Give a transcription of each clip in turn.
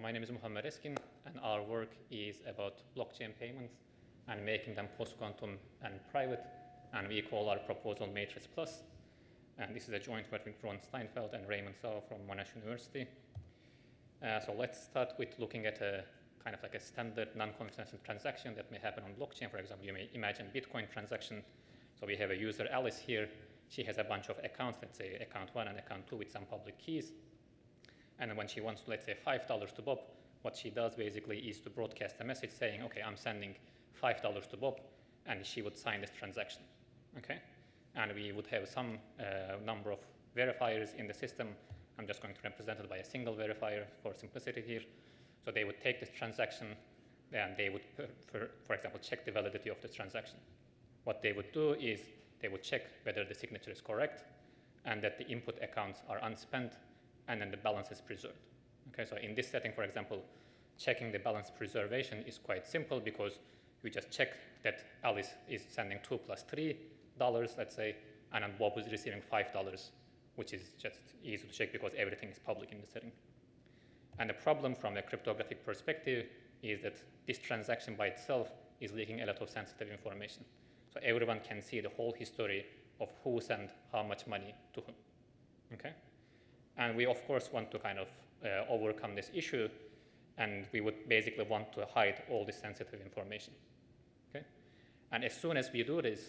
my name is Muhammed Esgin, and our work is about blockchain payments and making them post-quantum and private, and we call our proposal MatRiCT+. And this is a joint work between Steinfeld and Raymond Zhao from Monash University. So let's start with looking at a kind of like a standard non-confidential transaction that may happen on blockchain. For example, you may imagine Bitcoin transaction. So we have a user, Alice, here. She has a bunch of accounts, let's say account 1 and account 2 with some public keys. And when she wants, let's say, $5 to Bob, what she does basically is to broadcast a message saying, okay, I'm sending $5 to Bob, and she would sign this transaction, okay? And we would have some number of verifiers in the system. I'm just going to represent it by a single verifier for simplicity here. So they would take this transaction, and they would, for example, check the validity of the transaction. What they would do is they would check whether the signature is correct and that the input accounts are unspent, and then the balance is preserved. Okay, so in this setting, for example, checking the balance preservation is quite simple because you just check that Alice is sending 2 plus $3, let's say, and then Bob is receiving $5, which is just easy to check because everything is public in the setting. And the problem from a cryptographic perspective is that this transaction by itself is leaking a lot of sensitive information. So everyone can see the whole history of who sent how much money to whom, okay? And we, of course, want to kind of overcome this issue, and we would basically want to hide all this sensitive information, okay? And as soon as we do this,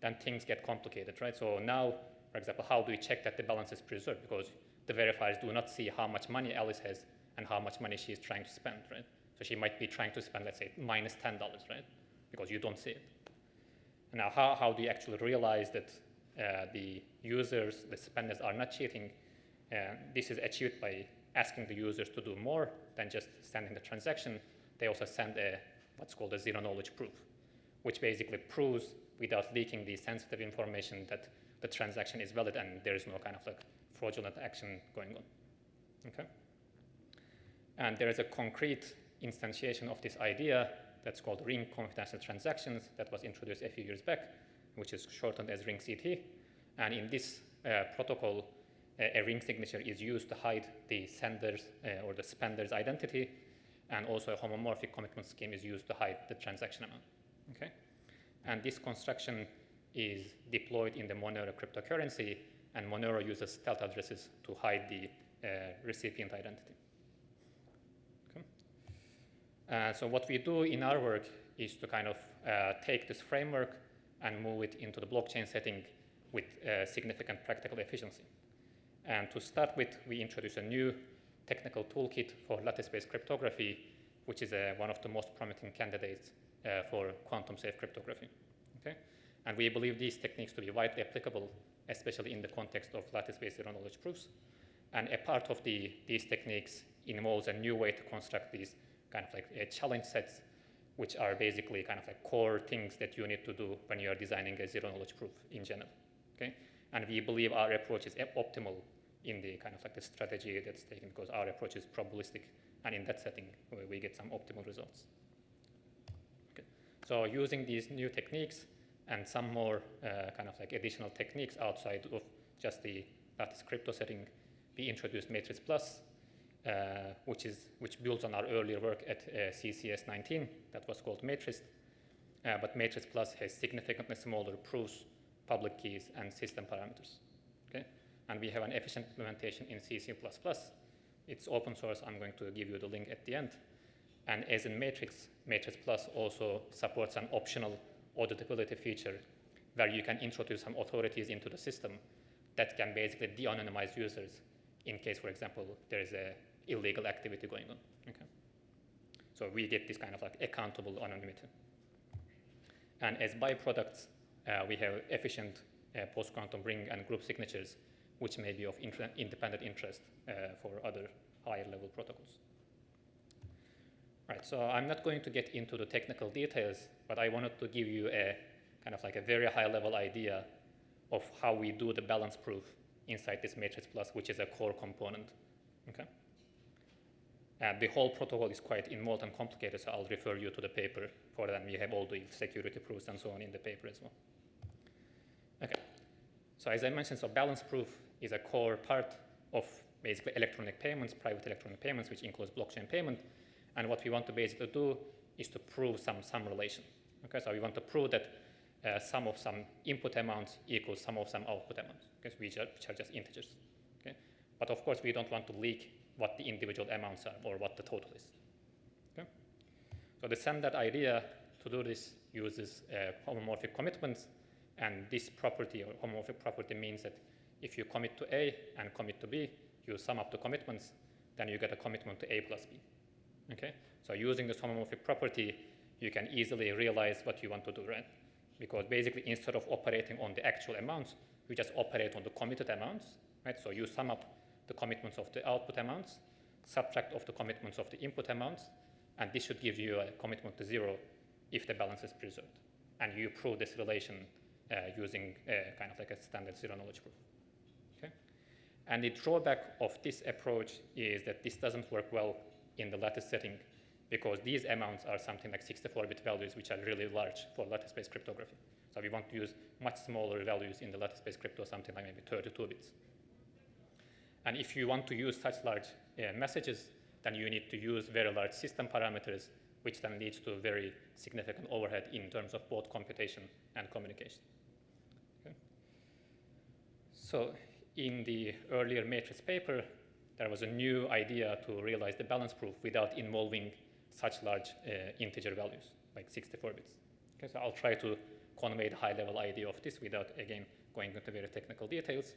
then things get complicated, right? So now, for example, how do we check that the balance is preserved? Because the verifiers do not see how much money Alice has and how much money she is trying to spend, right? So she might be trying to spend, let's say, minus $10, right? Because you don't see it. And now how do you actually realize that the users, the spenders, are not cheating? This is achieved by asking the users to do more than just sending the transaction. They also send what's called a zero-knowledge proof, which basically proves without leaking the sensitive information that the transaction is valid and there is no kind of like fraudulent action going on, okay? And there is a concrete instantiation of this idea that's called ring confidential transactions that was introduced a few years back, which is shortened as ring-CT. And in this protocol, a ring signature is used to hide the sender's or the spender's identity, and also a homomorphic commitment scheme is used to hide the transaction amount, okay? And this construction is deployed in the Monero cryptocurrency, and Monero uses stealth addresses to hide the recipient identity, okay? So what we do in our work is to kind of take this framework and move it into the blockchain setting with significant practical efficiency. And to start with, we introduce a new technical toolkit for lattice-based cryptography, which is one of the most promising candidates for quantum-safe cryptography, okay? And we believe these techniques to be widely applicable, especially in the context of lattice-based zero-knowledge proofs. And a part of these techniques involves a new way to construct these kind of like challenge sets, which are basically kind of like core things that you need to do when you are designing a zero-knowledge proof in general, okay? And we believe our approach is optimal in the kind of like the strategy that's taken because our approach is probabilistic, and in that setting, we get some optimal results. Okay. So using these new techniques and some more kind of like additional techniques outside of just the lattice crypto setting, we introduced MatRiCT+, which builds on our earlier work at CCS19 that was called MatRiCT. But MatRiCT+ has significantly smaller proofs, public keys, and system parameters, okay? And we have an efficient implementation in CC++. It's open source. I'm going to give you the link at the end. And as in MatRiCT+ also supports an optional auditability feature where you can introduce some authorities into the system that can basically de-anonymize users in case, for example, there is a illegal activity going on, okay? So we get this kind of like accountable anonymity. And as byproducts, we have efficient post-quantum ring and group signatures, which may be of independent interest for other higher level protocols. Right, so I'm not going to get into the technical details, but I wanted to give you a kind of like a very high level idea of how we do the balance proof inside this MatRiCT+, which is a core component, okay? And the whole protocol is quite involved and complicated, so I'll refer you to the paper for that. We have all the security proofs and so on in the paper as well. Okay, so as I mentioned, so balance proof is a core part of basically electronic payments, private electronic payments, which includes blockchain payment. And what we want to basically do is to prove some relation. Okay, so we want to prove that sum of some input amounts equals sum of some output amounts, okay, which are just integers. Okay? But of course, we don't want to leak what the individual amounts are or what the total is. Okay? So the standard idea to do this uses homomorphic commitments, and this property or homomorphic property means that if you commit to A and commit to B, you sum up the commitments, then you get a commitment to A plus B. Okay? So using this homomorphic property, you can easily realize what you want to do, right? Because basically, instead of operating on the actual amounts, you just operate on the committed amounts, right? So you sum up the commitments of the output amounts, subtract off the commitments of the input amounts, and this should give you a commitment to 0 if the balance is preserved. And you prove this relation using kind of like a standard zero-knowledge proof. Okay? And the drawback of this approach is that this doesn't work well in the lattice setting, because these amounts are something like 64-bit values, which are really large for lattice-based cryptography. So we want to use much smaller values in the lattice-based crypto, something like maybe 32 bits. And if you want to use such large messages, then you need to use very large system parameters, which then leads to very significant overhead in terms of both computation and communication. Okay. So in the earlier MatRiCT paper, there was a new idea to realize the balance proof without involving such large integer values, like 64 bits. Okay, so I'll try to convey the high-level idea of this without, again, going into very technical details.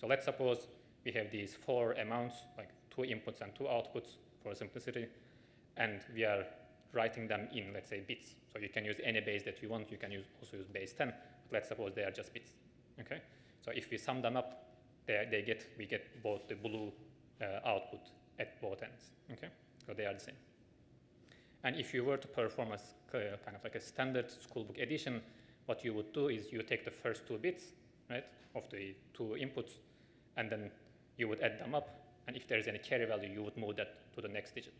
So let's suppose we have these 4 amounts, like 2 inputs and 2 outputs for simplicity, and we are writing them in, let's say, bits. So you can use any base that you want. You can also use base 10, but let's suppose they are just bits. Okay? So if we sum them up, we get both the blue output at both ends. Okay? So they are the same. And if you were to perform a kind of like a standard schoolbook addition, what you would do is you take the first 2 bits, right, of the 2 inputs, and then you would add them up. And if there is any carry value, you would move that to the next digit.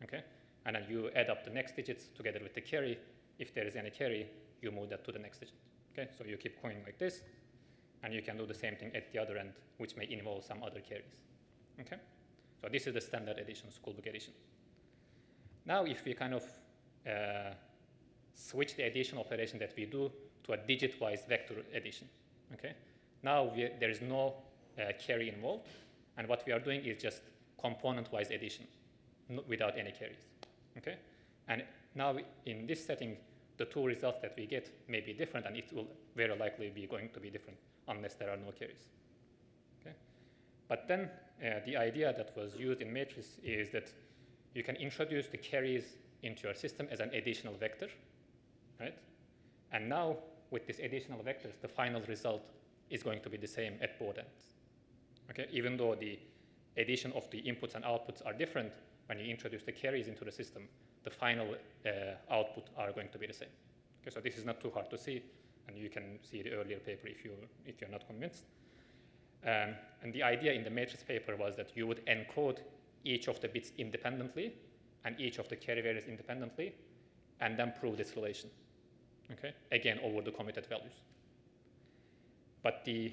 Okay? And then you add up the next digits together with the carry. If there is any carry, you move that to the next digit. Okay? So you keep going like this, and you can do the same thing at the other end, which may involve some other carries. Okay? So this is the standard addition, schoolbook addition. Now, if we kind of switch the addition operation that we do to a digit-wise vector addition, okay? Now, there is no carry involved, and what we are doing is just component-wise addition without any carries, okay? And now, in this setting, the 2 results that we get may be different, and it will very likely be going to be different unless there are no carries, okay? But then, the idea that was used in MatRiCT is that you can introduce the carries into your system as an additional vector, right? And now, with these additional vectors, the final result is going to be the same at both ends. Okay? Even though the addition of the inputs and outputs are different, when you introduce the carries into the system, the final output are going to be the same. Okay? So this is not too hard to see, and you can see the earlier paper if you're not convinced. And the idea in the MatRiCT paper was that you would encode each of the bits independently and each of the carry values independently, and then prove this relation, okay? Again, over the committed values. But there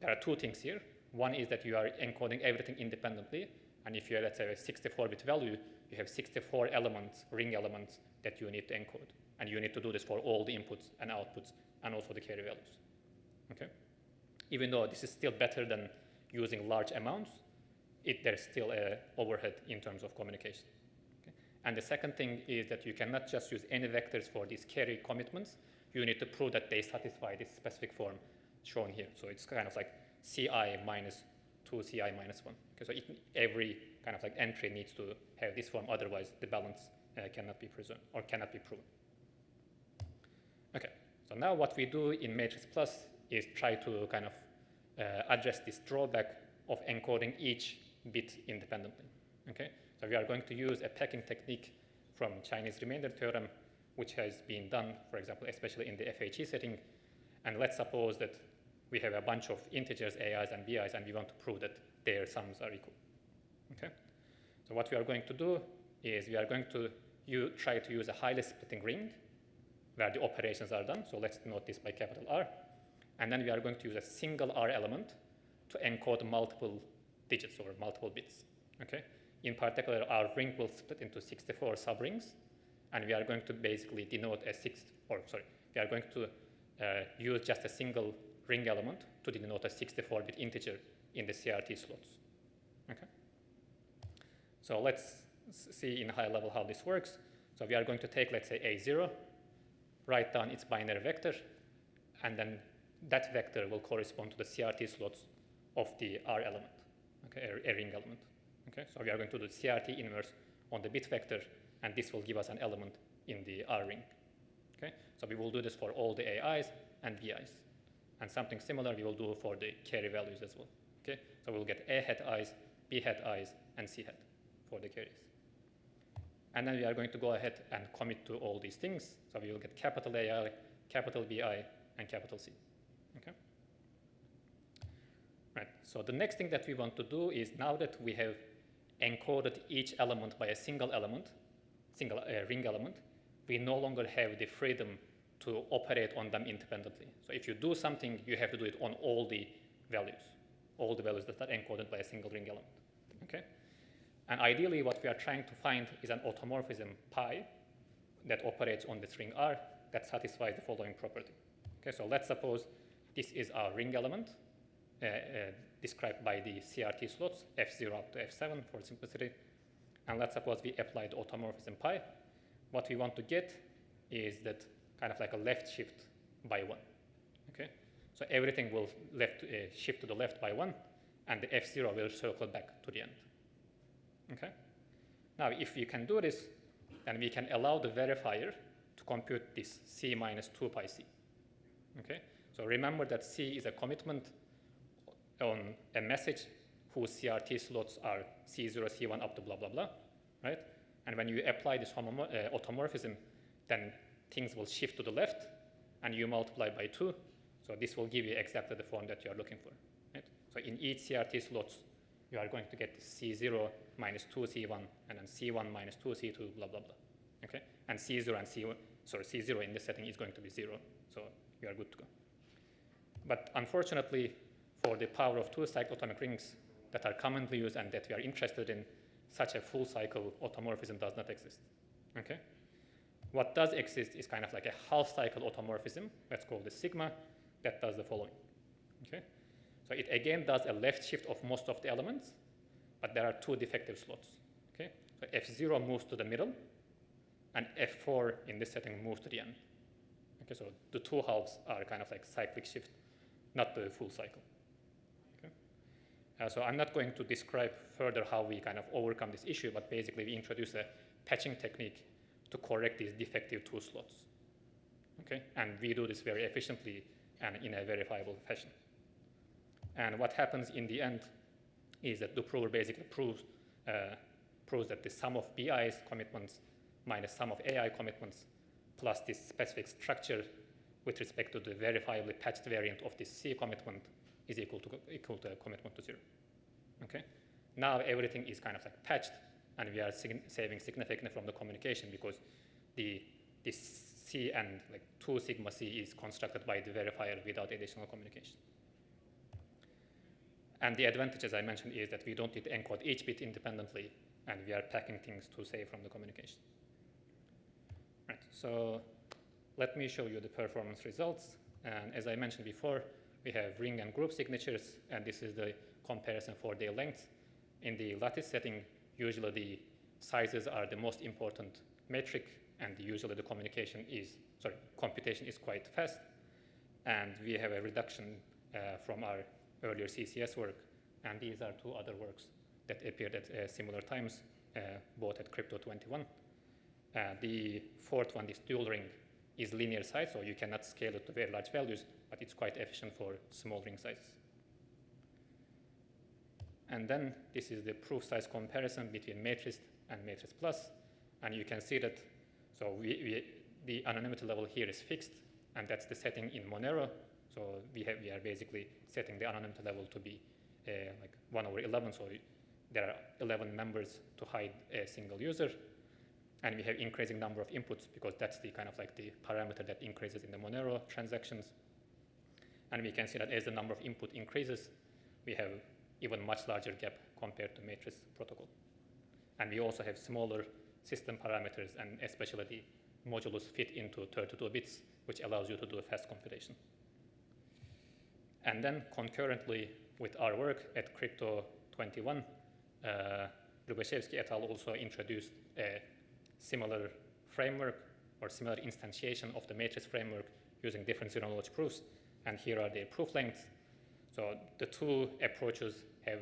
are 2 things here. One is that you are encoding everything independently, and if you have, let's say, a 64-bit value, you have 64 elements, ring elements, that you need to encode. And you need to do this for all the inputs and outputs, and also the carry values, okay? Even though this is still better than using large amounts, there's still an overhead in terms of communication. Okay? And the second thing is that you cannot just use any vectors for these carry commitments. You need to prove that they satisfy this specific form shown here. So it's kind of like CI minus 2 CI minus 1. Okay, so every kind of like entry needs to have this form, otherwise the balance cannot be preserved or cannot be proven. Okay, so now what we do in MatRiCT Plus is try to kind of address this drawback of encoding each bit independently. Okay? So we are going to use a packing technique from Chinese remainder theorem, which has been done, for example, especially in the FHE setting. And let's suppose that we have a bunch of integers, AIs and BIs, and we want to prove that their sums are equal. Okay? So what we are going to do is we are going to try to use a highly splitting ring where the operations are done. So let's denote this by capital R. And then we are going to use a single R element to encode multiple digits or multiple bits. Okay? In particular, our ring will split into 64 subrings, and we are going to basically denote we are going to use just a single ring element to denote a 64-bit integer in the CRT slots. Okay? So let's see in high level how this works. So we are going to take, let's say, A0, write down its binary vector, and then that vector will correspond to the CRT slots of the R element, okay, a ring element. Okay? So we are going to do CRT inverse on the bit vector, and this will give us an element in the R ring. Okay? So we will do this for all the AIs and BIs. And something similar we will do for the carry values as well. Okay? So we'll get A hat I's, B hat I's, and C hat for the carries. And then we are going to go ahead and commit to all these things. So we will get capital AI, capital BI, and capital C. Okay? Right. So the next thing that we want to do is, now that we have encoded each element by a single element, ring element, we no longer have the freedom to operate on them independently. So if you do something, you have to do it on all the values that are encoded by a single ring element. Okay? And ideally, what we are trying to find is an automorphism pi that operates on the string R that satisfies the following property. Okay, so let's suppose this is our ring element described by the CRT slots, F0 up to F7 for simplicity. And let's suppose we apply the automorphism pi. What we want to get is that kind of like a left shift by 1. Okay? So everything will shift to the left by 1, and the F0 will circle back to the end. Okay? Now, if we can do this, then we can allow the verifier to compute this C minus 2 pi C. Okay? So remember that C is a commitment on a message whose CRT slots are C0, C1 up to blah, blah, blah, right? And when you apply this automorphism, then things will shift to the left, and you multiply by 2. So this will give you exactly the form that you are looking for, right? So in each CRT slots, you are going to get C0 minus 2C1, and then C1 minus 2C2, blah, blah, blah. Okay? And C0 and C0 in this setting is going to be 0. So you are good to go. But unfortunately, for the power of 2 cycle atomic rings that are commonly used and that we are interested in, such a full cycle automorphism does not exist. Okay? What does exist is kind of like a half cycle automorphism, let's call this sigma, that does the following. Okay? So it again does a left shift of most of the elements, but there are 2 defective slots. Okay? So F0 moves to the middle, and F4 in this setting moves to the end. Okay, so the 2 halves are kind of like cyclic shift, not the full cycle. Okay? So I'm not going to describe further how we kind of overcome this issue, but basically we introduce a patching technique to correct these defective 2 slots. Okay? And we do this very efficiently and in a verifiable fashion. And what happens in the end is that the prover basically proves that the sum of BI's commitments minus sum of AI commitments plus this specific structure with respect to the verifiably patched variant of this C commitment is equal to a commitment to 0. Okay? Now everything is kind of like patched, and we are saving significantly from the communication because this C and like 2 sigma C is constructed by the verifier without additional communication. And the advantage, as I mentioned, is that we don't need to encode each bit independently, and we are packing things to save from the communication. Right, so let me show you the performance results. And as I mentioned before, we have ring and group signatures, and this is the comparison for their lengths. In the lattice setting, usually the sizes are the most important metric, and usually the computation is quite fast. And we have a reduction from our earlier CCS work, and these are 2 other works that appeared at similar times, both at Crypto 21. The 4th one, this dual ring, is linear size, so you cannot scale it to very large values, but it's quite efficient for small ring sizes. And then this is the proof size comparison between MatRiCT and MatRiCT Plus, and you can see that the anonymity level here is fixed, and that's the setting in Monero. So we are basically setting the anonymity level to be like 1/11, so there are 11 members to hide a single user. And we have increasing number of inputs because that's the kind of like the parameter that increases in the Monero transactions. And we can see that as the number of input increases, we have even much larger gap compared to matrix protocol. And we also have smaller system parameters, and especially the modulus fit into 32 bits, which allows you to do a fast computation. And then concurrently with our work at Crypto 21, Lubashevsky et al. Also introduced a similar framework or similar instantiation of the matrix framework using different zero-knowledge proofs. And here are the proof lengths. So the two approaches have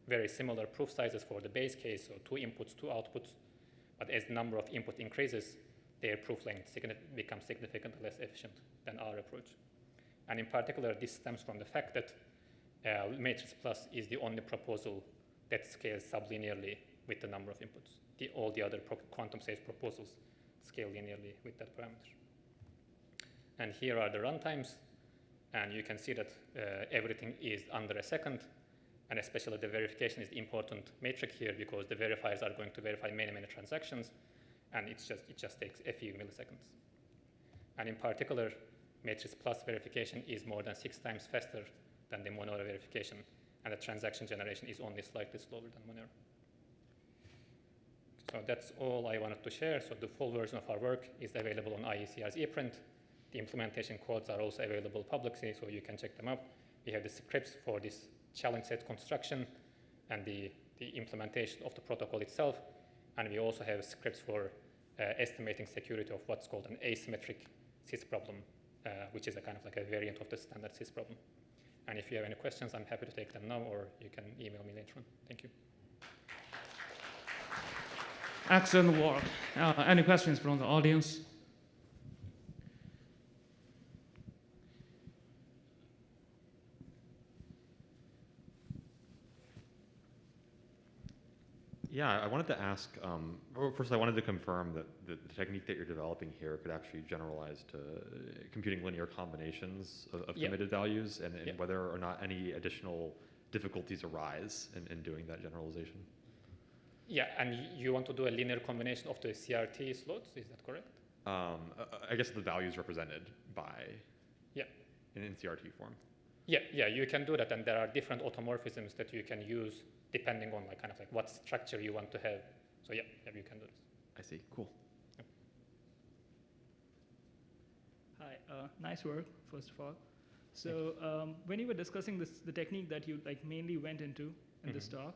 very similar proof sizes for the base case, so 2 inputs, 2 outputs. But as the number of inputs increases, their proof length becomes significantly less efficient than our approach. And in particular, this stems from the fact that matrix plus is the only proposal that scales sublinearly with the number of inputs. All the other quantum-safe proposals scale linearly with that parameter. And here are the runtimes. And you can see that everything is under a second. And especially the verification is the important metric here, because the verifiers are going to verify many, many transactions. And it just takes a few milliseconds. And in particular, matrix plus verification is more than 6 times faster than the Monero verification. And the transaction generation is only slightly slower than Monero. So that's all I wanted to share. So the full version of our work is available on IECR's ePrint. The implementation codes are also available publicly, so you can check them out. We have the scripts for this challenge set construction and the implementation of the protocol itself. And we also have scripts for estimating security of what's called an asymmetric sys problem, which is a kind of like a variant of the standard sys problem. And if you have any questions, I'm happy to take them now, or you can email me later on. Thank you. Excellent work. Any questions from the audience? Yeah, I wanted to ask, first I wanted to confirm that the technique that you're developing here could actually generalize to computing linear combinations of committed values, and whether or not any additional difficulties arise in doing that generalization. Yeah, and you want to do a linear combination of the CRT slots, is that correct? I guess the values represented by in CRT form. Yeah, you can do that, and there are different automorphisms that you can use depending on kind of like what structure you want to have. So yeah, you can do this. I see. Cool. Yep. Hi, nice work, first of all. So when you were discussing the technique that you mainly went into in this talk,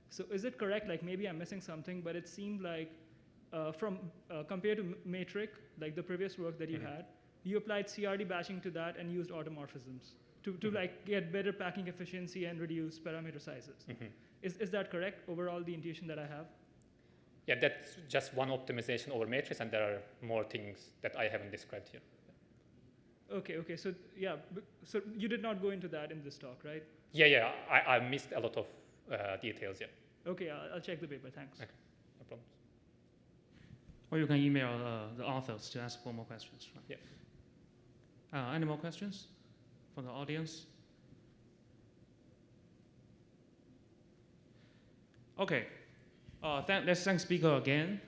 so is it correct, maybe I'm missing something, but it seemed like compared to MatRiCT, like the previous work that you had, you applied CRD batching to that and used automorphisms to get better packing efficiency and reduce parameter sizes. Is that correct, overall, the intuition that I have? Yeah, that's just one optimization over matrix, and there are more things that I haven't described here. Okay, so yeah, so you did not go into that in this talk, right? Yeah, I missed a lot of details, yeah. Okay, I'll check the paper, thanks. Okay, no problem. Or you can email the authors to ask for more questions. Right? Yeah. Any more questions from the audience? Okay, let's thank speaker again.